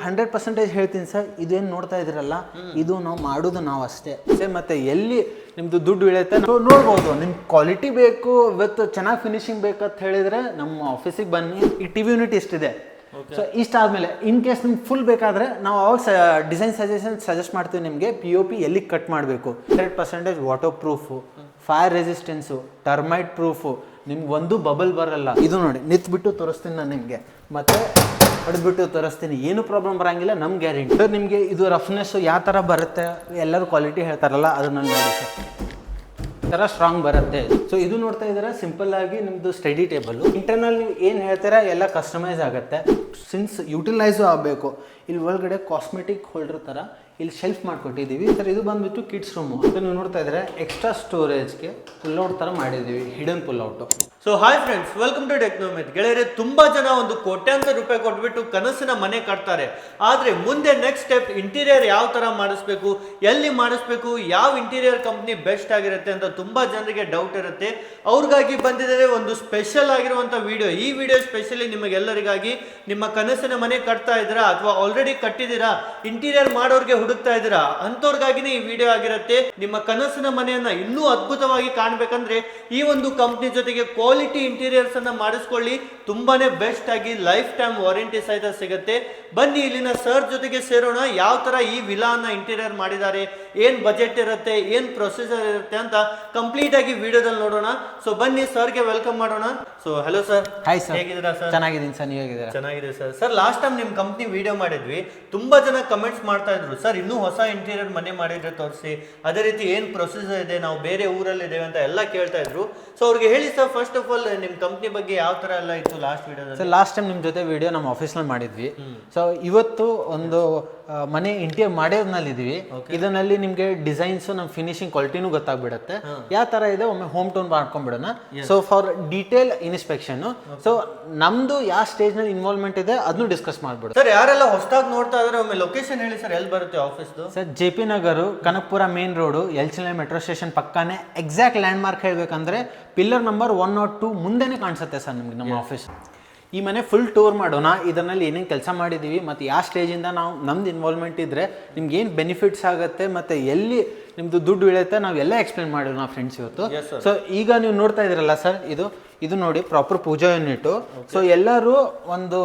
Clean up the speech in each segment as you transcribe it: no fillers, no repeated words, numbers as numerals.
100% ಹೇಳ್ತೀನಿ ಸರ್, ಇದೇನು ನೋಡ್ತಾ ಇದ್ದೀರಲ್ಲ ಇದು ನಾವು ಮಾಡೋದು ನಾವು ಅಷ್ಟೇ. ಮತ್ತೆ ಎಲ್ಲಿ ನಿಮ್ದು ದುಡ್ಡು ಇಳಿಯುತ್ತೆ ನೋಡ್ಬೋದು. ನಿಮ್ಗೆ ಕ್ವಾಲಿಟಿ ಬೇಕು ವಿತ್ ಚೆನ್ನಾಗಿ ಫಿನಿಶಿಂಗ್ ಬೇಕಂತ ಹೇಳಿದ್ರೆ ನಮ್ಮ ಆಫೀಸಿಗೆ ಬನ್ನಿ. ಈ ಟಿವಿ ಯೂನಿಟ್ ಇಷ್ಟಿದೆ. ಸೊ ಇಷ್ಟಾದ್ಮೇಲೆ ಇನ್ ಕೇಸ್ ನಿಮ್ಗೆ ಫುಲ್ ಬೇಕಾದ್ರೆ ನಾವು ಅವಾಗ ಡಿಸೈನ್ ಸಜೆಸ್ಟ್ ಮಾಡ್ತೀವಿ ನಿಮಗೆ. POP ಎಲ್ಲಿ ಕಟ್ ಮಾಡಬೇಕು, 100% water proof, fire resistance, termite proof, ನಿಮ್ಗೆ ಒಂದು ಬಬಲ್ ಬರಲ್ಲ. ಇದು ನೋಡಿ ನಿಂತ್ಬಿಟ್ಟು ತೋರಿಸ್ತೀನಿ ನಾನು ನಿಮಗೆ, ಮತ್ತೆ ಹೊಡೆದ್ಬಿಟ್ಟು ತೋರಿಸ್ತೀನಿ, ಏನು ಪ್ರಾಬ್ಲಮ್ ಬರೋಂಗಿಲ್ಲ, ನಮ್ಮ ಗ್ಯಾರಂಟಿ. ಸರ್ ನಿಮಗೆ ಇದು ರಫ್ನೆಸ್ಸು ಯಾವ ಥರ ಬರುತ್ತೆ, ಎಲ್ಲರೂ ಕ್ವಾಲಿಟಿ ಹೇಳ್ತಾರಲ್ಲ ಅದನ್ನ ನೋಡಿ ಸರ್, ಈ ಥರ ಸ್ಟ್ರಾಂಗ್ ಬರುತ್ತೆ. ಸೊ ಇದು ನೋಡ್ತಾ ಇದ್ದೀರಾ ಸಿಂಪಲ್ ಆಗಿ ನಿಮ್ಮದು ಸ್ಟಡಿ ಟೇಬಲ್ಲು. ಇಂಟರ್ನಲ್ ನೀವು ಏನು ಹೇಳ್ತೀರಾ ಎಲ್ಲ ಕಸ್ಟಮೈಸ್ ಆಗುತ್ತೆ. ಸಿನ್ಸ್ ಯುಟಿಲೈಸು ಆಗಬೇಕು, ಇಲ್ಲಿ ಒಳಗಡೆ ಕಾಸ್ಮೆಟಿಕ್ ಹೋಲ್ಡರ್ ಥರ ಇಲ್ಲಿ ಶೆಲ್ಫ್ ಮಾಡಿಕೊಟ್ಟಿದ್ದೀವಿ ಸರ್. ಇದು ಬಂದುಬಿಟ್ಟು ಕಿಡ್ಸ್ ರೂಮು. ಅದು ನೀವು ನೋಡ್ತಾ ಇದ್ರೆ ಎಕ್ಸ್ಟ್ರಾ ಸ್ಟೋರೇಜ್ಗೆ ಪುಲ್ಔಟ್ ಥರ ಮಾಡಿದ್ದೀವಿ, hidden pull out. So hi friends, welcome to Technomet. ಗೆಳೆಯರೆ, ತುಂಬಾ ಜನ ಒಂದು ಕೋಟ್ಯಾಂತರ ರೂಪಾಯಿ ಕೊಟ್ಬಿಟ್ಟು ಕನಸಿನ ಮನೆ ಕಟ್ತಾರೆ. ಆದ್ರೆ ಮುಂದೆ ನೆಕ್ಸ್ಟ್ ಸ್ಟೆಪ್ ಇಂಟೀರಿಯರ್ ಯಾವ ತರ ಮಾಡಿಸ್ಬೇಕು, ಎಲ್ಲಿ ಮಾಡಿಸ್ಬೇಕು, ಯಾವ ಇಂಟೀರಿಯರ್ ಕಂಪ್ನಿ ಬೆಸ್ಟ್ ಆಗಿರುತ್ತೆ ಅಂತ ತುಂಬಾ ಜನರಿಗೆ ಡೌಟ್ ಇರುತ್ತೆ. ಅವ್ರಿಗಾಗಿ ಬಂದಿದ್ದಾರೆ ಒಂದು ಸ್ಪೆಷಲ್ ಆಗಿರುವಂತ ವಿಡಿಯೋ. ಈ ವಿಡಿಯೋ ಸ್ಪೆಷಲಿ ನಿಮಗೆಲ್ಲರಿಗಾಗಿ. ನಿಮ್ಮ ಕನಸಿನ ಮನೆ ಕಟ್ತಾ ಇದ್ದೀರಾ ಅಥವಾ ಆಲ್ರೆಡಿ ಕಟ್ಟಿದ್ದೀರಾ, ಇಂಟೀರಿಯರ್ ಮಾಡೋರ್ಗೆ ಹುಡುಕ್ತಾ ಇದ್ದೀರಾ, ಅಂತವ್ರಿಗಾಗಿನೇ ಈ ವಿಡಿಯೋ ಆಗಿರುತ್ತೆ. ನಿಮ್ಮ ಕನಸಿನ ಮನೆಯನ್ನ ಇನ್ನೂ ಅದ್ಭುತವಾಗಿ ಕಾಣ್ಬೇಕಂದ್ರೆ ಈ ಒಂದು ಕಂಪ್ನಿ ಜೊತೆಗೆ ಕ್ವಾಲಿಟಿ ಇಂಟೀರಿಯರ್ಸ್ ಅನ್ನ ಮಾಡಿಸ್ಕೊಳ್ಳಿ. ತುಂಬಾನೇ ಬೆಸ್ಟ್ ಆಗಿ ಲೈಫ್ ಟೈಮ್ ವಾರಂಟಿ ಸಹಿತ ಸಿಗುತ್ತೆ. ಬನ್ನಿ ಇಲ್ಲಿನ ಸರ್ ಜೊತೆಗೆ ಸೇರೋಣ. ಯಾವ ತರ ಈ ವಿಲಾನ ಇಂಟೀರಿಯರ್ ಮಾಡಿದ್ದಾರೆ, ಏನ್ ಬಜೆಟ್ ಇರುತ್ತೆ, ಏನ್ ಪ್ರೊಸೀಜರ್ ಇರುತ್ತೆ ಅಂತ ಕಂಪ್ಲೀಟ್ ಆಗಿ ವಿಡಿಯೋದಲ್ಲಿ ನೋಡೋಣ. ಸೊ ಬನ್ನಿ ಸರ್ಗೆ ವೆಲ್ಕಮ್ ಮಾಡೋಣ. So hello sir. Hi sir, ಹೇಗಿದ್ದೀರಾ ಸರ್? ಚೆನ್ನಾಗಿದ್ದೀನಿ ಸರ್, ನೀವು ಹೇಗಿದ್ದೀರಾ? ಚೆನ್ನಾಗಿದೆ ಸರ್. ಸರ್ ಲಾಸ್ಟ್ ಟೈಮ್ ನಿಮ್ ಕಂಪ್ನಿ ವಿಡಿಯೋ ಮಾಡಿದ್ವಿ, ತುಂಬಾ ಜನ ಕಮೆಂಟ್ಸ್ ಮಾಡ್ತಾ ಇದ್ರು, ಸರ್ ಇನ್ನೂ ಹೊಸ ಇಂಟೀರಿಯರ್ ಮನೆ ಮಾಡಿದ್ರೆ ತೋರಿಸಿ, ಅದೇ ರೀತಿ ಏನ್ ಪ್ರೊಸೀಜರ್ ಇದೆ, ನಾವು ಬೇರೆ ಊರಲ್ಲಿ ಇದ್ದೇವೆ ಅಂತ ಎಲ್ಲ ಕೇಳ್ತಾ ಇದ್ರು. ಸೊ ಅವ್ರಿಗೆ ಹೇಳಿ ಸರ್, ಫಸ್ಟ್ ಆಫ್ ಆಲ್ ನಿಮ್ ಕಂಪ್ನಿ ಬಗ್ಗೆ ಯಾವ ತರ ಎಲ್ಲ ಇತ್ತು ಲಾಸ್ಟ್ ವಿಡಿಯೋದಲ್ಲಿ? ಸರ್ ಲಾಸ್ಟ್ ಟೈಮ್ ನಿಮ್ಮ ಜೊತೆ ವಿಡಿಯೋ ನಮ್ಮ ಆಫೀಸ್ನಲ್ಲಿ ಮಾಡಿದ್ವಿ. ಸೊ ಇವತ್ತು ಒಂದು ಮನೆ ಇಂಟೀರಿಯರ್ ಮಾಡೋದ್ನಲ್ಲಿದ್ದೀವಿ. ಇದರಲ್ಲಿ ನಿಮಗೆ ಡಿಸೈನ್ಸ್, ನಮ್ಮ ಫಿನಿಶಿಂಗ್ ಕ್ವಾಲಿಟಿನೂ ಗೊತ್ತಾಗ್ಬಿಡುತ್ತೆ ಯಾವ ತರ ಇದೆ. ಒಮ್ಮೆ ಹೋಮ್ ಟೂನ್ ಮಾಡ್ಕೊಂಡ್ಬಿಡೋಣ. So for detail inspection, so ನಮ್ದು ಯಾವ ಸ್ಟೇಜ್ ನಲ್ಲಿ ಇನ್ವಾಲ್ವ್ಮೆಂಟ್ ಇದೆ ಅದನ್ನು ಡಿಸ್ಕಸ್ ಮಾಡ್ಬಿಡೋಣ. ಸರ್ ಯಾರೆಲ್ಲ ಹೊಸದಾಗಿ ನೋಡ್ತಾ ಇದ್ರೆ ಒಮ್ಮೆ ಲೊಕೇಶನ್ ಹೇಳಿ ಸರ್, ಎಲ್ಲಿ ಬರುತ್ತೆ office? Sir JP Nagar, Kanakapura main road, ಎಲ್ಚಿಲೆ ಮೆಟ್ರೋ ಸ್ಟೇಷನ್ ಪಕ್ಕನೇ. ಎಕ್ಸಾಕ್ಟ್ ಲ್ಯಾಂಡ್ ಮಾರ್ಕ್ ಹೇಳ್ಬೇಕಂದ್ರೆ ಪಿಲ್ಲರ್ ನಂಬರ್ 102 ಮುಂದೆನೇ ಕಾಣಿಸುತ್ತೆ ಸರ್ ನಿಮ್ಗೆ ನಮ್ಮ ಆಫೀಸ್. ಈ ಮನೆ ಫುಲ್ ಟೂರ್ ಮಾಡೋಣ. ಇದರಲ್ಲಿ ಏನೇನು ಕೆಲಸ ಮಾಡಿದ್ದೀವಿ ಮತ್ತು ಯಾವ ಸ್ಟೇಜಿಂದ ನಾವು ನಮ್ದು ಇನ್ವಾಲ್ವ್ಮೆಂಟ್ ಇದ್ದರೆ ನಿಮ್ಗೆ ಏನು ಬೆನಿಫಿಟ್ಸ್ ಆಗುತ್ತೆ ಮತ್ತು ಎಲ್ಲಿ ನಿಮ್ಮದು ದುಡ್ಡು ಇಳುತ್ತೆ ನಾವೆಲ್ಲ ಎಕ್ಸ್ಪ್ಲೇನ್ ಮಾಡೋಣ ನಾವು ಫ್ರೆಂಡ್ಸ್ ಇವತ್ತು. ಸೊ ಈಗ ನೀವು ನೋಡ್ತಾ ಇದ್ದೀರಲ್ಲ ಸರ್, ಇದು ನೋಡಿ ಪ್ರಾಪರ್ ಪೂಜಾ ಯೂನಿಟು. ಸೊ ಎಲ್ಲರೂ ಒಂದು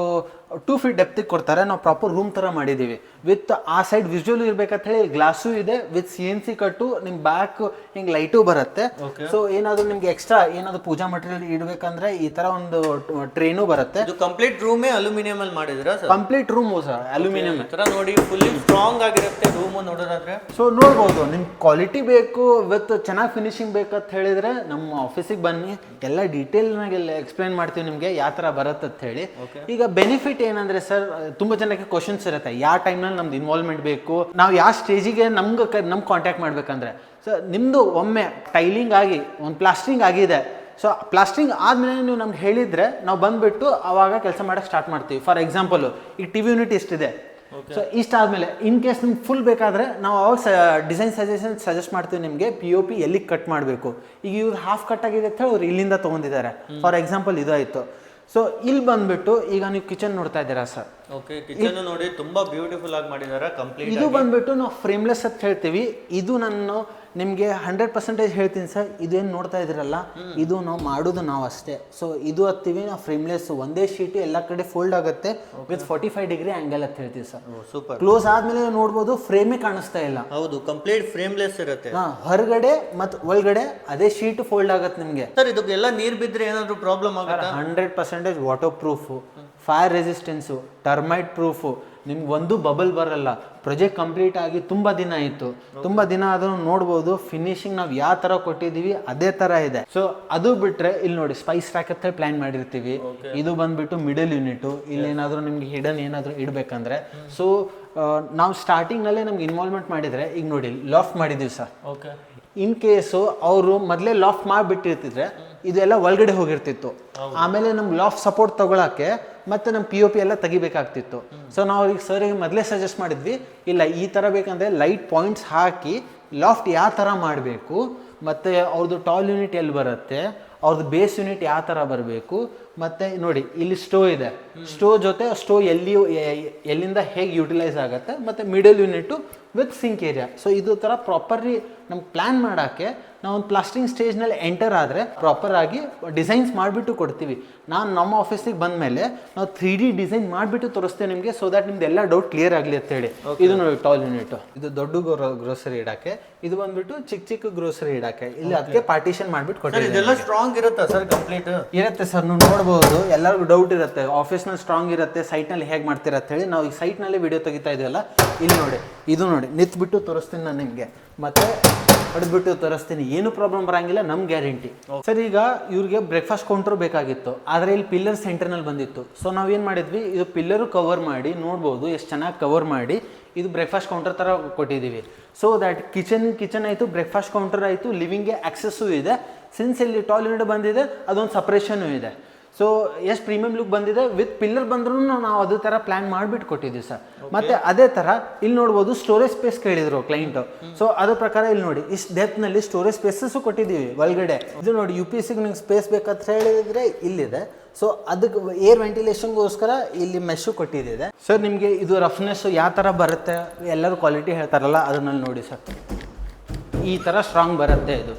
2 feet ಡೆಪ್ತಿಗೆ ಕೊಡ್ತಾರೆ. ನಾವು ಪ್ರಾಪರ್ ರೂಮ್ ಥರ ಮಾಡಿದ್ದೀವಿ. ವಿತ್ ಆ ಸೈಡ್ ವಿಜುವಲ್ ಇರ್ಬೇಕಂತ ಹೇಳಿ ಗ್ಲಾಸು ಇದೆ, ವಿತ್ CNC ಕಟ್ಟು, ನಿಮ್ಮ ಬ್ಯಾಕ್ ಹಿಂಗೆ ಲೈಟು ಬರುತ್ತೆ. ಸೊ ಏನಾದರೂ ನಿಮ್ಗೆ ಎಕ್ಸ್ಟ್ರಾ ಏನಾದರೂ ಪೂಜಾ ಮಟೀರಿಯಲ್ ಇಡಬೇಕಂದ್ರೆ ಈ ಥರ ಒಂದು ಟ್ರೇನು ಬರುತ್ತೆ. ಇದು ಕಂಪ್ಲೀಟ್ ರೂಮೇ ಅಲ್ಯೂಮಿನಿಯಂ ಅಲ್ಲಿ ಮಾಡಿದ್ರಾ sir? Complete room sir aluminium ಥರ ನೋಡಿ, ಫುಲ್ಲಿ ಸ್ಟ್ರಾಂಗ್ ಆಗಿರುತ್ತೆ ರೂಮು ನೋಡೋದಾದ್ರೆ. ಸೊ ನೋಡ್ಬೋದು, ನಿಮ್ಗೆ ಕ್ವಾಲಿಟಿ ಬೇಕು ವಿತ್ ಚೆನ್ನಾಗಿ ಫಿನಿಶಿಂಗ್ ಬೇಕಂತ ಹೇಳಿದ್ರೆ ನಮ್ಮ ಆಫೀಸಿಗೆ ಬನ್ನಿ, ಎಲ್ಲ ಡೀಟೇಲ್ನಾಗೆಲ್ಲ ಎಕ್ಸ್ಪ್ಲೇನ್ ಮಾಡ್ತೀವಿ ನಿಮಗೆ ಯಾವ ಥರ ಬರುತ್ತೆ ಅಂತ ಹೇಳಿ. ಈಗ ಬೆನಿಫಿಟ್ ಏನಂದ್ರೆ ಸರ್, ತುಂಬಾ ಜನಕ್ಕೆ ಕ್ವಶನ್ಸ್ ಇರುತ್ತೆ, ಯಾವ ಟೈಮ್ನಲ್ಲಿ ನಮ್ದು ಇನ್ವಾಲ್ವ್ಮೆಂಟ್ ಬೇಕು, ನಾವು ಯಾವ ಸ್ಟೇಜಿಗೆ ನಮ್ಗೆ ಕಾಂಟ್ಯಾಕ್ಟ್ ಮಾಡ್ಬೇಕಂದ್ರೆ. ಸೊ ನಿಮ್ಮದು ಒಮ್ಮೆ ಟೈಲಿಂಗ್ ಆಗಿ ಒಂದು ಪ್ಲಾಸ್ಟ್ರಿಂಗ್ ಆಗಿದೆ, ಸೊ ಪ್ಲಾಸ್ಟ್ರಿಂಗ್ ಆದಮೇಲೆ ನೀವು ನಮ್ಗೆ ಹೇಳಿದರೆ ನಾವು ಬಂದುಬಿಟ್ಟು ಆವಾಗ ಕೆಲಸ ಮಾಡೋಕ್ಕೆ ಸ್ಟಾರ್ಟ್ ಮಾಡ್ತೀವಿ. ಫಾರ್ ಎಕ್ಸಾಂಪಲು ಈ ಟಿವಿ ಯೂನಿಟ್ ಇಷ್ಟಿದೆ. ಸೊ ಇಷ್ಟಾದಮೇಲೆ ಇನ್ ಕೇಸ್ ನಿಮ್ಗೆ ಫುಲ್ ಬೇಕಾದರೆ ನಾವು ಅವಾಗ ಡಿಸೈನ್ ಸಜೆಸ್ಟ್ ಮಾಡ್ತೀವಿ ನಿಮಗೆ. POP ಎಲ್ಲಿ ಕಟ್ ಮಾಡಬೇಕು. ಈಗ ಇವ್ರು ಹಾಫ್ ಕಟ್ ಆಗಿದೆ ಅಂತ ಹೇಳಿ ಅವ್ರು ಇಲ್ಲಿಂದ ತೊಗೊಂಡಿದ್ದಾರೆ. ಫಾರ್ ಎಕ್ಸಾಂಪಲ್ ಇದಾಯಿತು. ಸೊ ಇಲ್ಲಿ ಬಂದ್ಬಿಟ್ಟು ಈಗ ನೀವು ಕಿಚನ್ ನೋಡ್ತಾ ಇದ್ದೀರಾ ಸರ್. ಓಕೆ, ಕಿಚನ್ ನೋಡಿ ತುಂಬಾ ಬ್ಯೂಟಿಫುಲ್ ಆಗಿ ಮಾಡಿದ್ದಾರೆ ಕಂಪ್ಲೀಟ್. ಇದು ಬಂದ್ಬಿಟ್ಟು ನಾವು ಫ್ರೇಮ್ಲೆಸ್ ಅಂತ ಹೇಳ್ತೀವಿ. ಇದು ನಾನು ನಿಮಗೆ 100% ಹೇಳ್ತೀನಿ ಸರ್, ಇದೇನು ನೋಡ್ತಾ ಇದ್ದೀರಲ್ಲ ಇದು ನಾವು ಮಾಡೋದು ನಾವು ಅಷ್ಟೇ. ಸೊ ಇದು ಹತ್ತೀವಿ ನಾವು ಫ್ರೇಮ್ಲೆಸ್, ಒಂದೇ ಶೀಟ್ ಎಲ್ಲ ಕಡೆ ಫೋಲ್ಡ್ ಆಗುತ್ತೆ ವಿತ್ 45 ಡಿಗ್ರಿ ಆಂಗಲ್ ಅಂತ ಹೇಳ್ತೀವಿ ಸರ್. ಸೂಪರ್. ಕ್ಲೋಸ್ ಆದ್ಮೇಲೆ ನೋಡ್ಬೋದು, ಫ್ರೇಮೇ ಕಾಣಿಸ್ತಾ ಇಲ್ಲ. ಹೌದು, ಕಂಪ್ಲೀಟ್ ಫ್ರೇಮ್ಲೆಸ್ ಇರುತ್ತೆ. ಹೊರಗಡೆ ಮತ್ತು ಒಳಗಡೆ ಅದೇ ಶೀಟ್ ಫೋಲ್ಡ್ ಆಗುತ್ತೆ ನಿಮಗೆ. ಸರ್ ಇದಕ್ಕೆಲ್ಲ ನೀರು ಬಿದ್ದರೆ ಏನಾದರೂ ಪ್ರಾಬ್ಲಮ್ ಆಗುತ್ತೆ? 100% water proof, fire resistance, termite proof, ನಿಮ್ಗೆ ಒಂದು ಬಬಲ್ ಬರಲ್ಲ. ಪ್ರಾಜೆಕ್ಟ್ ಕಂಪ್ಲೀಟ್ ಆಗಿ ತುಂಬ ದಿನ ಆಯಿತು. ತುಂಬ ದಿನ ಆದರೂ ನೋಡ್ಬೋದು, ಫಿನಿಶಿಂಗ್ ನಾವು ಯಾವ ಥರ ಕೊಟ್ಟಿದ್ದೀವಿ ಅದೇ ಥರ ಇದೆ. ಸೊ ಅದು ಬಿಟ್ಟರೆ ಇಲ್ಲಿ ನೋಡಿ ಸ್ಪೈಸ್ ರ್ಯಾಕ್ ಅಂತ ಪ್ಲ್ಯಾನ್ ಮಾಡಿರ್ತೀವಿ. ಇದು ಬಂದುಬಿಟ್ಟು ಮಿಡಲ್ ಯೂನಿಟು. ಇಲ್ಲೇನಾದರೂ ನಿಮ್ಗೆ ಹಿಡನ್ ಏನಾದರೂ ಇಡಬೇಕಂದ್ರೆ. ಸೊ ನಾವು ಸ್ಟಾರ್ಟಿಂಗ್ನಲ್ಲೇ ನಮ್ಗೆ ಇನ್ವಾಲ್ವ್ಮೆಂಟ್ ಮಾಡಿದರೆ, ಈಗ ನೋಡಿ ಲಾಫ್ಟ್ ಮಾಡಿದ್ದೀವಿ ಸರ್. ಓಕೆ, ಇನ್ ಕೇಸು ಅವರು ಮೊದಲೇ ಲಾಫ್ಟ್ ಮಾಡಿಬಿಟ್ಟಿರ್ತಿದ್ರೆ ಇದೆಲ್ಲ ಒಳಗಡೆ ಹೋಗಿರ್ತಿತ್ತು. ಆಮೇಲೆ ನಮ್ಗೆ ಲಾಫ್ಟ್ ಸಪೋರ್ಟ್ ತಗೊಳಕ್ಕೆ ಮತ್ತೆ ನಮ್ಮ POP ಎಲ್ಲ ತೆಗಿಬೇಕಾಗ್ತಿತ್ತು. ಸೊ ನಾವು ಅವ್ರಿಗೆ ಸರಿಗೆ ಮೊದಲೇ ಸಜೆಸ್ಟ್ ಮಾಡಿದ್ವಿ, ಇಲ್ಲ ಈ ಥರ ಬೇಕಂದರೆ ಲೈಟ್ ಪಾಯಿಂಟ್ಸ್ ಹಾಕಿ ಲಾಫ್ಟ್ ಯಾವ ಥರ ಮಾಡಬೇಕು, ಮತ್ತು ಅವ್ರದ್ದು ಟಾಲ್ ಯೂನಿಟ್ ಎಲ್ಲಿ ಬರುತ್ತೆ, ಅವ್ರದ್ದು ಬೇಸ್ ಯೂನಿಟ್ ಯಾವ ಥರ ಬರಬೇಕು, ಮತ್ತು ನೋಡಿ ಇಲ್ಲಿ ಸ್ಟೋ ಇದೆ, ಸ್ಟೋ ಜೊತೆ ಸ್ಟೋ ಎಲ್ಲಿಂದ ಹೇಗೆ ಯುಟಿಲೈಸ್ ಆಗುತ್ತೆ, ಮತ್ತು middle unit with sink area. So ಇದು ಥರ ಪ್ರಾಪರ್ಲಿ ನಮ್ಗೆ ಪ್ಲ್ಯಾನ್ ಮಾಡೋಕ್ಕೆ ನಾವು ಒಂದು ಪ್ಲಾಸ್ಟರಿಂಗ್ ಸ್ಟೇಜ್ನಲ್ಲಿ ಎಂಟರ್ ಆದರೆ ಪ್ರಾಪರಾಗಿ ಡಿಸೈನ್ಸ್ ಮಾಡಿಬಿಟ್ಟು ಕೊಡ್ತೀವಿ. ನಮ್ಮ ಆಫೀಸಿಗೆ ಬಂದಮೇಲೆ ನಾವು 3D ಡಿಸೈನ್ ಮಾಡಿಬಿಟ್ಟು ತೋರಿಸ್ತೇವೆ ನಿಮಗೆ, ಸೊ ದ್ಯಾಟ್ ನಿಮ್ದು ಎಲ್ಲ ಡೌಟ್ ಕ್ಲಿಯರ್ ಆಗಲಿ ಅಂತೇಳಿ. ಇದು ನೋಡಿ ಟಾಲ್ ಯೂನಿಟ್, ಇದು ದೊಡ್ಡ ಗ್ರೋಸರಿ ಇಡೋಕ್ಕೆ, ಇದು ಬಂದ್ಬಿಟ್ಟು ಚಿಕ್ಕ ಚಿಕ್ಕ ಗ್ರೋಸರಿ ಇಡೋಕ್ಕೆ. ಇಲ್ಲಿ ಅದಕ್ಕೆ ಪಾರ್ಟಿಷನ್ ಮಾಡಿಬಿಟ್ಟು ಕೊಟ್ಟಿದ್ದೀವಿ. ಇದೆಲ್ಲ ಸ್ಟ್ರಾಂಗ್ ಇರುತ್ತಾ ಸರ್? ಕಂಪ್ಲೀಟ್ ಇರುತ್ತೆ ಸರ್, ನೀವು ನೋಡ್ಬೋದು. ಎಲ್ಲರಿಗೂ ಡೌಟ್ ಇರುತ್ತೆ ಆಫೀಸ್ನಲ್ಲಿ ಸ್ಟ್ರಾಂಗ್ ಇರುತ್ತೆ, ಸೈಟ್ನಲ್ಲಿ ಹೇಗೆ ಮಾಡ್ತೀರಾ ಅಂತ ಹೇಳಿ. ನಾವು ಈ ಸೈಟ್ನಲ್ಲಿ ವಿಡಿಯೋ ತೆಗಿತಾ ಇದೀವಲ್ಲ, ಇಲ್ಲಿ ನೋಡಿ, ಇದು ನೋಡಿ ನಿಂತ್ಬಿಟ್ಟು ತೋರಿಸ್ತೀನಿ ನಾನು ನಿಮಗೆ, ಮತ್ತೆ ಹೊಡೆದ್ಬಿಟ್ಟು ತೋರಿಸ್ತೀನಿ, ಏನು ಪ್ರಾಬ್ಲಮ್ ಬರಂಗಿಲ್ಲ, ನಮ್ಮ ಗ್ಯಾರಂಟಿ. ಸರ್ ಈಗ ಇವ್ರಿಗೆ ಬ್ರೇಕ್ಫಾಸ್ಟ್ ಕೌಂಟರ್ ಬೇಕಾಗಿತ್ತು, ಆದರೆ ಇಲ್ಲಿ ಪಿಲ್ಲರ್ ಸೆಂಟರ್ನಲ್ಲಿ ಬಂದಿತ್ತು. ಸೊ ನಾವೇನು ಮಾಡಿದ್ವಿ, ಇದು ಪಿಲ್ಲರು ಕವರ್ ಮಾಡಿ ನೋಡ್ಬೋದು ಎಷ್ಟು ಚೆನ್ನಾಗಿ ಕವರ್ ಮಾಡಿ ಇದು ಬ್ರೇಕ್ಫಾಸ್ಟ್ ಕೌಂಟರ್ ಥರ ಕೊಟ್ಟಿದ್ದೀವಿ. ಸೊ ದ್ಯಾಟ್ ಕಿಚನ್ ಆಯಿತು, ಬ್ರೇಕ್ಫಾಸ್ಟ್ ಕೌಂಟರ್ ಆಯಿತು, ಲಿವಿಂಗ್ಗೆ ಆಕ್ಸೆಸ್ಸು ಇದೆ. ಸಿನ್ಸ್ ಇಲ್ಲಿ ಟಾಲ್ ಯೂನಿಟ್ ಬಂದಿದೆ, ಅದೊಂದು ಸಪ್ರೇಷನ್ನು ಇದೆ. ಸೊ ಎಷ್ಟು ಪ್ರೀಮಿಯಂ ಲುಕ್ ಬಂದಿದೆ, ವಿತ್ ಪಿಲ್ಲರ್ ಬಂದ್ರೂ ನಾವು ಅದೇ ಥರ ಪ್ಲ್ಯಾನ್ ಮಾಡಿಬಿಟ್ಟು ಕೊಟ್ಟಿದ್ದೀವಿ ಸರ್. ಮತ್ತು ಅದೇ ಥರ ಇಲ್ಲಿ ನೋಡ್ಬೋದು, ಸ್ಟೋರೇಜ್ ಸ್ಪೇಸ್ ಕೇಳಿದ್ರು ಕ್ಲೈಂಟು. ಸೊ ಅದ್ರ ಪ್ರಕಾರ ಇಲ್ಲಿ ನೋಡಿ, ಇಷ್ಟು ಡೆಪ್ತ್ನಲ್ಲಿ ಸ್ಟೋರೇಜ್ ಸ್ಪೇಸಸ್ಸು ಕೊಟ್ಟಿದ್ದೀವಿ ಒಳಗಡೆ. ಇದು ನೋಡಿ UPSಗೆ ನಿಮ್ಗೆ ಸ್ಪೇಸ್ ಬೇಕಂತ ಹೇಳಿದರೆ ಇಲ್ಲಿದೆ. ಸೊ ಅದಕ್ಕೆ ಏರ್ ವೆಂಟಿಲೇಷನ್ಗೋಸ್ಕರ ಇಲ್ಲಿ ಮೆಶ್ಶು ಕೊಟ್ಟಿದ್ದಿದೆ. ಸರ್ ನಿಮಗೆ ಇದು ರಫ್ನೆಸ್ಸು ಯಾವ ಥರ ಬರುತ್ತೆ, ಎಲ್ಲರೂ ಕ್ವಾಲಿಟಿ ಹೇಳ್ತಾರಲ್ಲ ಅದನ್ನಲ್ಲಿ ನೋಡಿ ಸರ್, ಈ ಥರ ಸ್ಟ್ರಾಂಗ್ ಬರುತ್ತೆ. ಇದು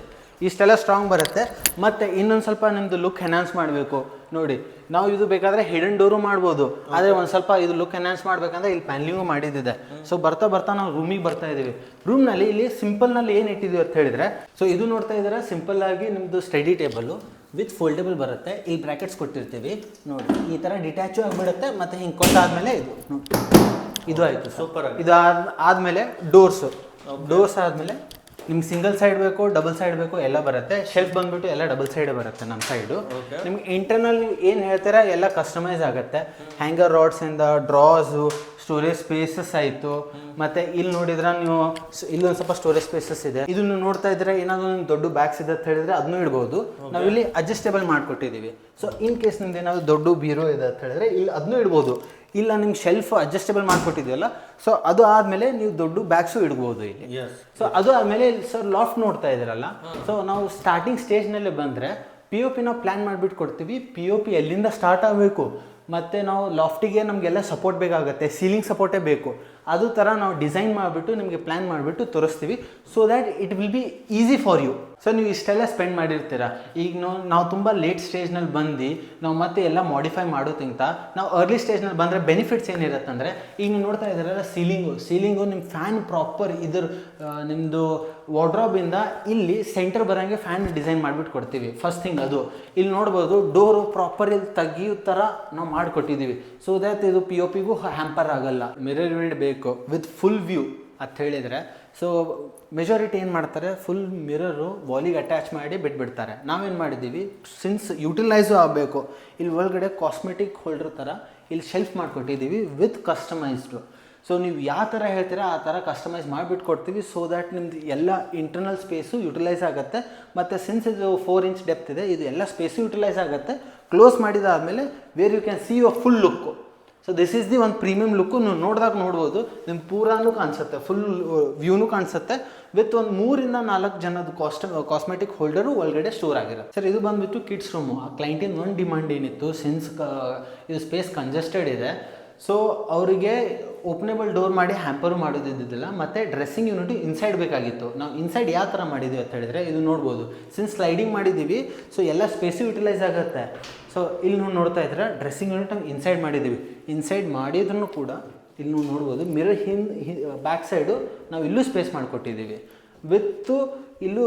ಇಷ್ಟೆಲ್ಲ ಸ್ಟ್ರಾಂಗ್ ಬರುತ್ತೆ. ಮತ್ತು ಇನ್ನೊಂದು ಸ್ವಲ್ಪ ನಿಮ್ಮದು ಲುಕ್ ಎನ್ಹಾನ್ಸ್ ಮಾಡಬೇಕು ನೋಡಿ, ನಾವು ಇದು ಬೇಕಾದರೆ ಹಿಡನ್ ಡೋರು ಮಾಡ್ಬೋದು, ಆದರೆ ಒಂದು ಸ್ವಲ್ಪ ಇದು ಲುಕ್ ಎನ್ಹಾನ್ಸ್ ಮಾಡಬೇಕಂದ್ರೆ ಇಲ್ಲಿ ಪ್ಯಾನ್ಲಿಂಗು ಮಾಡಿದ್ದಿದೆ. ಸೊ ಬರ್ತಾ ನಾವು ರೂಮಿಗೆ ಬರ್ತಾ ಇದ್ದೀವಿ. ರೂಮ್ನಲ್ಲಿ ಇಲ್ಲಿ ಸಿಂಪಲ್ನಲ್ಲಿ ಏನು ಇಟ್ಟಿದ್ದೀವಿ ಅಂತ ಹೇಳಿದರೆ, ಸೊ ಇದು ನೋಡ್ತಾ ಇದ್ದಾರೆ, ಸಿಂಪಲ್ಲಾಗಿ ನಿಮ್ಮದು ಸ್ಟಡಿ ಟೇಬಲು ವಿತ್ ಫೋಲ್ಡೇಬಲ್ ಬರುತ್ತೆ. ಇಲ್ಲಿ ಬ್ರ್ಯಾಕೆಟ್ಸ್ ಕೊಟ್ಟಿರ್ತೀವಿ ನೋಡಿ, ಈ ಥರ ಡಿಟ್ಯಾಚು ಆಗಿಬಿಡುತ್ತೆ. ಮತ್ತು ಹಿಂಗೆ ಕೊಟ್ಟಾದಮೇಲೆ ಇದು ಆಯಿತು ಸೂಪರ್. ಇದು ಆದಮೇಲೆ ಡೋರ್ಸ್ ಆದಮೇಲೆ ನಿಮ್ಗೆ ಸಿಂಗಲ್ ಸೈಡ್ ಬೇಕು, ಡಬಲ್ ಸೈಡ್ ಬೇಕು, ಎಲ್ಲ ಬರುತ್ತೆ. ಶೆಲ್ಫ್ ಬಂದ್ಬಿಟ್ಟು ಎಲ್ಲ ಡಬಲ್ ಸೈಡ್ ಬರುತ್ತೆ ನಮ್ಮ ಸೈಡು. ನಿಮ್ಗೆ ಇಂಟರ್ನಲ್ ನೀವು ಏನು ಹೇಳ್ತೀರಾ ಎಲ್ಲ ಕಸ್ಟಮೈಸ್ ಆಗುತ್ತೆ. ಹ್ಯಾಂಗರ್ ರಾಡ್ಸಿಂದ ಡ್ರಾಸು, ಸ್ಟೋರೇಜ್ ಸ್ಪೇಸಸ್ ಆಯಿತು. ಮತ್ತು ಇಲ್ಲಿ ನೋಡಿದ್ರೆ ನೀವು ಇಲ್ಲೊಂದು ಸ್ವಲ್ಪ ಸ್ಟೋರೇಜ್ ಸ್ಪೇಸಸ್ ಇದೆ. ಇದನ್ನು ನೋಡ್ತಾ ಇದ್ರೆ ಏನಾದರೂ ಒಂದು ದೊಡ್ಡ ಬ್ಯಾಗ್ಸ್ ಇದೆ ಅಂತ ಹೇಳಿದ್ರೆ ಅದನ್ನೂ ಇಡ್ಬೋದು. ನಾವು ಇಲ್ಲಿ ಅಡ್ಜಸ್ಟೇಬಲ್ ಮಾಡಿಕೊಟ್ಟಿದ್ದೀವಿ. ಸೊ ಇನ್ ಕೇಸ್ ನಿಮ್ದು ಏನಾದರೂ ದೊಡ್ಡ ಬೀರೋ ಇದೆ ಅಂತ ಹೇಳಿದ್ರೆ ಇಲ್ಲಿ ಅದನ್ನೂ ಇಡ್ಬೋದು. ಇಲ್ಲ ನಿಮ್ಗೆ ಶೆಲ್ಫ್ ಅಡ್ಜಸ್ಟೇಬಲ್ ಮಾಡಿಕೊಟ್ಟಿದೆಯಲ್ಲ, ಸೊ ಅದು ಆದಮೇಲೆ ನೀವು ದೊಡ್ಡ ಬ್ಯಾಗ್ಸು ಇಡ್ಬೋದು ಇಲ್ಲಿ. ಸೊ ಅದು ಆದಮೇಲೆ ಸರ್ ಲಾಫ್ಟ್ ನೋಡ್ತಾ ಇದ್ದೀರಲ್ಲ, ಸೊ ನಾವು ಸ್ಟಾರ್ಟಿಂಗ್ ಸ್ಟೇಜ್ನಲ್ಲಿ ಬಂದರೆ POP ನಾವು ಪ್ಲ್ಯಾನ್ ಮಾಡಿಬಿಟ್ಟು ಕೊಡ್ತೀವಿ. POP ಎಲ್ಲಿಂದ ಸ್ಟಾರ್ಟ್ ಆಗಬೇಕು, ಮತ್ತು ನಾವು ಲಾಫ್ಟಿಗೆ ನಮಗೆಲ್ಲ ಸಪೋರ್ಟ್ ಬೇಕಾಗುತ್ತೆ, ಸೀಲಿಂಗ್ ಸಪೋರ್ಟೇ ಬೇಕು. ಅದು ಥರ ನಾವು ಡಿಸೈನ್ ಮಾಡಿಬಿಟ್ಟು ನಿಮಗೆ ಪ್ಲ್ಯಾನ್ ಮಾಡಿಬಿಟ್ಟು ತೋರಿಸ್ತೀವಿ. So that it will be easy for you. So ನೀವು ಇಷ್ಟೆಲ್ಲ ಸ್ಪೆಂಡ್ ಮಾಡಿರ್ತೀರ. ಈಗ ನಾವು ತುಂಬ ಲೇಟ್ ಸ್ಟೇಜ್ನಲ್ಲಿ ಬಂದು ನಾವು ಮತ್ತೆ ಎಲ್ಲ ಮಾಡಿಫೈ ಮಾಡೋದಕ್ಕಿಂತ ನಾವು ಅರ್ಲಿ ಸ್ಟೇಜ್ನಲ್ಲಿ ಬಂದರೆ ಬೆನಿಫಿಟ್ಸ್ ಏನಿರುತ್ತೆ ಅಂದರೆ, ಈಗ ನೀವು ನೋಡ್ತಾ ಇದ್ದಾರಲ್ಲ ಸೀಲಿಂಗು ನಿಮ್ಮ ಫ್ಯಾನ್ ಪ್ರಾಪರ್ ಇದ್ರ ನಿಮ್ಮದು ವಾರ್ಡ್ರೋಬಿಂದ ಇಲ್ಲಿ ಸೆಂಟರ್ ಬರೋಂಗೆ ಫ್ಯಾನ್ ಡಿಸೈನ್ ಮಾಡಿಬಿಟ್ಟು ಕೊಡ್ತೀವಿ. ಫಸ್ಟ್ ಥಿಂಗ್ ಅದು ಇಲ್ಲಿ ನೋಡ್ಬೋದು, ಡೋರು ಪ್ರಾಪರ್ ಇಲ್ಲಿ ತೆಗಿಯೋ ಥರ ನಾವು ಮಾಡಿಕೊಟ್ಟಿದ್ದೀವಿ. ಸೊ ದ್ಯಾಟ್ ಇದು POPಗೂ ಹ್ಯಾಂಪರ್ ಆಗಲ್ಲ. ಮಿರರ್ ಯೂನಿಟ್ ಬೇಕು ವಿತ್ ಫುಲ್ ವ್ಯೂ ಅಂತ ಹೇಳಿದರೆ, ಸೊ ಮೆಜಾರಿಟಿ ಏನು ಮಾಡ್ತಾರೆ, ಫುಲ್ ಮಿರರು ವಾಲಿಗೆ ಅಟ್ಯಾಚ್ ಮಾಡಿ ಬಿಟ್ಬಿಡ್ತಾರೆ. ನಾವೇನು ಮಾಡಿದ್ದೀವಿ, ಸಿನ್ಸ್ ಯುಟಿಲೈಸು ಆಗಬೇಕು, ಇಲ್ಲಿ ಒಳಗಡೆ ಕಾಸ್ಮೆಟಿಕ್ ಹೋಲ್ಡರ್ ಥರ ಇಲ್ಲಿ ಶೆಲ್ಫ್ ಮಾಡಿಕೊಟ್ಟಿದ್ದೀವಿ ವಿತ್ ಕಸ್ಟಮೈಸ್ಡು. ಸೊ ನೀವು ಯಾವ ಥರ ಹೇಳ್ತೀರಾ ಆ ಥರ ಕಸ್ಟಮೈಸ್ ಮಾಡಿಬಿಟ್ಟು ಕೊಡ್ತೀವಿ. ಸೊ ದ್ಯಾಟ್ ನಿಮ್ದು ಎಲ್ಲ ಇಂಟರ್ನಲ್ ಸ್ಪೇಸು ಯುಟಿಲೈಸ್ ಆಗುತ್ತೆ. ಮತ್ತು ಸಿನ್ಸ್ ಇದು 4 ಇಂಚ್ ಡೆಪ್ತ್ ಇದೆ, ಇದು ಎಲ್ಲ ಸ್ಪೇಸು ಯುಟಿಲೈಸ್ ಆಗುತ್ತೆ. ಕ್ಲೋಸ್ ಮಾಡಿದಾದಮೇಲೆ where you can see your full look. So this is the ಒಂದು ಪ್ರೀಮಿಯಂ ಲುಕ್ಕು. ನೀವು ನೋಡಿದಾಗ ನೋಡ್ಬೋದು, ನಿಮ್ಗೆ ಪೂರಾನು ಕಾಣಿಸುತ್ತೆ, ಫುಲ್ ವ್ಯೂನು ಕಾಣಿಸುತ್ತೆ. ವಿತ್ ಒಂದು 3 ಇಂದ 4 ಜನದ ಕಾಸ್ಮೆಟಿಕ್ ಹೋಲ್ಡರು ಒಳಗಡೆ ಸ್ಟೋರ್ ಆಗಿರುತ್ತೆ. ಸರ್ ಇದು ಬಂದುಬಿಟ್ಟು ಕಿಡ್ಸ್ ರೂಮು. ಆ ಕ್ಲೈಂಟಿನ ಒಂದು ಡಿಮಾಂಡ್ ಏನಿತ್ತು, ಸಿನ್ಸ್ ಇದು ಸ್ಪೇಸ್ ಕಂಜೆಸ್ಟೆಡ್ ಇದೆ, ಸೊ ಅವರಿಗೆ ಓಪನೇಬಲ್ ಡೋರ್ ಮಾಡಿ ಹ್ಯಾಂಪರು ಮಾಡೋದಿದ್ದಿಲ್ಲ. ಮತ್ತು ಡ್ರೆಸ್ಸಿಂಗ್ ಯೂನಿಟ್ ಇನ್ಸೈಡ್ ಬೇಕಾಗಿತ್ತು. ನಾವು ಇನ್ಸೈಡ್ ಯಾವ ಥರ ಮಾಡಿದ್ದೀವಿ ಅಂತ ಹೇಳಿದ್ರೆ, ಇದು ನೋಡ್ಬೋದು, ಸಿನ್ಸ್ ಸ್ಲೈಡಿಂಗ್ ಮಾಡಿದ್ದೀವಿ, ಸೊ ಎಲ್ಲ ಸ್ಪೇಸು ಯುಟಿಲೈಸ್ ಆಗುತ್ತೆ. ಸೊ ಇಲ್ಲಿ ನೀವು ನೋಡ್ತಾ ಇದ್ರೆ ಡ್ರೆಸ್ಸಿಂಗ್ ಯೂನಿಟ್ ನಾವು ಇನ್ಸೈಡ್ ಮಾಡಿದ್ದೀವಿ. ಇನ್ಸೈಡ್ ಮಾಡಿದ್ರೂ ಕೂಡ ಇಲ್ಲಿ ನೀವು ನೋಡ್ಬೋದು, ಮಿರರ್ ಬ್ಯಾಕ್ ಸೈಡು ನಾವು ಇಲ್ಲೂ ಸ್ಪೇಸ್ ಮಾಡಿಕೊಟ್ಟಿದ್ದೀವಿ. ವಿತ್ತು ಇಲ್ಲೂ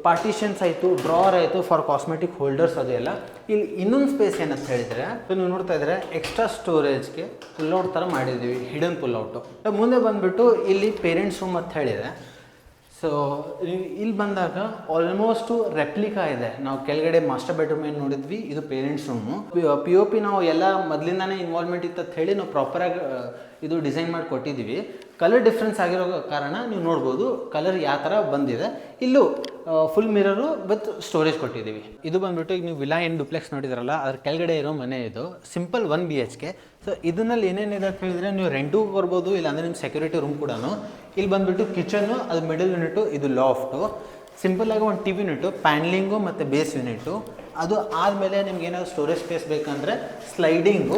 ಪಾರ್ಟಿಷನ್ಸ್ ಆಯಿತು, ಡ್ರಾವರ್ ಆಯಿತು ಫಾರ್ ಕಾಸ್ಮೆಟಿಕ್ ಹೋಲ್ಡರ್ಸ್. ಅದೆಲ್ಲ ಇಲ್ಲಿ ಇನ್ನೊಂದು ಸ್ಪೇಸ್ ಏನಂತ ಹೇಳಿದರೆ, ನೀವು ನೋಡ್ತಾ ಇದ್ದರೆ ಎಕ್ಸ್ಟ್ರಾ ಸ್ಟೋರೇಜ್ಗೆ ಪುಲ್ಔಟ್ ಥರ ಮಾಡಿದ್ದೀವಿ, ಹಿಡನ್ ಪುಲ್ಔಟು. ಮುಂದೆ ಬಂದುಬಿಟ್ಟು ಇಲ್ಲಿ ಪೇರೆಂಟ್ಸ್ ರೂಮ್ ಅಂತ ಹೇಳಿದೆ. ಸೊ ಇಲ್ಲಿ ಬಂದಾಗ ಆಲ್ಮೋಸ್ಟು ರೆಪ್ಲಿಕಾ ಇದೆ. ನಾವು ಕೆಳಗಡೆ ಮಾಸ್ಟರ್ ಬೆಡ್ರೂಮ್ ಏನು ನೋಡಿದ್ವಿ, ಇದು ಪೇರೆಂಟ್ಸ್ ರೂಮು. POP ನಾವು ಎಲ್ಲ ಮೊದಲಿಂದಾನೇ ಇನ್ವಾಲ್ವ್ಮೆಂಟ್ ಇತ್ತು ಅಂತ ಹೇಳಿ ನಾವು ಪ್ರಾಪರಾಗಿ ಇದು ಡಿಸೈನ್ ಮಾಡಿ ಕೊಟ್ಟಿದ್ದೀವಿ. ಕಲರ್ ಡಿಫ್ರೆನ್ಸ್ ಆಗಿರೋ ಕಾರಣ ನೀವು ನೋಡ್ಬೋದು ಕಲರ್ ಯಾವ ಥರ ಬಂದಿದೆ. ಇಲ್ಲೂ ಫುಲ್ ಮಿರರು ವಿತ್ ಸ್ಟೋರೇಜ್ ಕೊಟ್ಟಿದ್ದೀವಿ. ಇದು ಬಂದುಬಿಟ್ಟು ಈಗ ನೀವು ವಿಲಾ ಏನು ಡುಪ್ಲೆಕ್ಸ್ ನೋಡಿದ್ರಲ್ಲ, ಅದ್ರ ಕೆಳಗಡೆ ಇರೋ ಮನೆ ಇದು ಸಿಂಪಲ್ 1 BHK. ಸೊ ಇದನ್ನಲ್ಲಿ ಏನೇನಿದೆ ಅಂತ ಹೇಳಿದರೆ, ನೀವು ರೆಂಟು ಬರ್ಬೋದು, ಇಲ್ಲಾಂದರೆ ನಿಮ್ಮ ಸೆಕ್ಯೂರಿಟಿ ರೂಮ್ ಕೂಡ. ಇಲ್ಲಿ ಬಂದುಬಿಟ್ಟು ಕಿಚನ್ನು, ಅದು ಮಿಡಲ್ ಯೂನಿಟು, ಇದು ಲಾಫ್ಟು. ಸಿಂಪಲ್ ಆಗಿ ಒಂದು ಟಿ ವಿ ಯೂನಿಟು ಪ್ಯಾನ್ಲಿಂಗು ಮತ್ತು ಬೇಸ್ ಯೂನಿಟು. ಅದು ಆದಮೇಲೆ ನಿಮ್ಗೆ ಏನಾದ್ರು ಸ್ಟೋರೇಜ್ ಸ್ಪೇಸ್ ಬೇಕಂದರೆ ಸ್ಲೈಡಿಂಗ್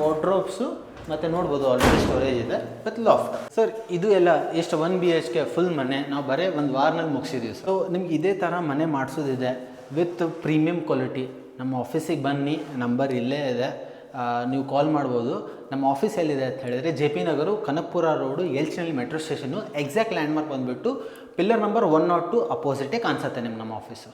ವಾರ್ಡ್ರೋಬ್ಸು ಮತ್ತು ನೋಡ್ಬೋದು ಆಲ್ರೆಡಿ ಸ್ಟೋರೇಜ್ ಇದೆ ವಿತ್ ಲಾಫ್ಟ್. ಸರ್ ಇದು ಎಲ್ಲ ಎಷ್ಟು 1 BHK ಫುಲ್ ಮನೆ ನಾವು ಬರೀ ಒಂದು ವಾರನಲ್ಲಿ ಮುಗಿಸಿದ್ದೀವಿ. ಸೊ ನಿಮ್ಗೆ ಇದೇ ಥರ ಮನೆ ಮಾಡಿಸೋದಿದೆ ವಿತ್ ಪ್ರೀಮಿಯಂ ಕ್ವಾಲಿಟಿ. ನಮ್ಮ ಆಫೀಸಿಗೆ ಬನ್ನಿ, ನಂಬರ್ ಇಲ್ಲೇ ಇದೆ, ನೀವು ಕಾಲ್ ಮಾಡ್ಬೋದು. ನಮ್ಮ ಆಫೀಸ್ ಎಲ್ಲಿದೆ ಅಂತ ಹೇಳಿದರೆ JP ನಗರು, ಕನಕಪುರ ರೋಡು, ಎಲ್ಚಿನಲ್ಲಿ ಮೆಟ್ರೋ ಸ್ಟೇಷನ್ನು. ಎಕ್ಸಾಕ್ಟ್ ಲ್ಯಾಂಡ್ಮಾರ್ಕ್ ಬಂದುಬಿಟ್ಟು ಪಿಲ್ಲರ್ ನಂಬರ್ 102 ಅಪೋಸಿಟೇ ಕಾಣಿಸುತ್ತೆ ನಮ್ಮ ಆಫೀಸು.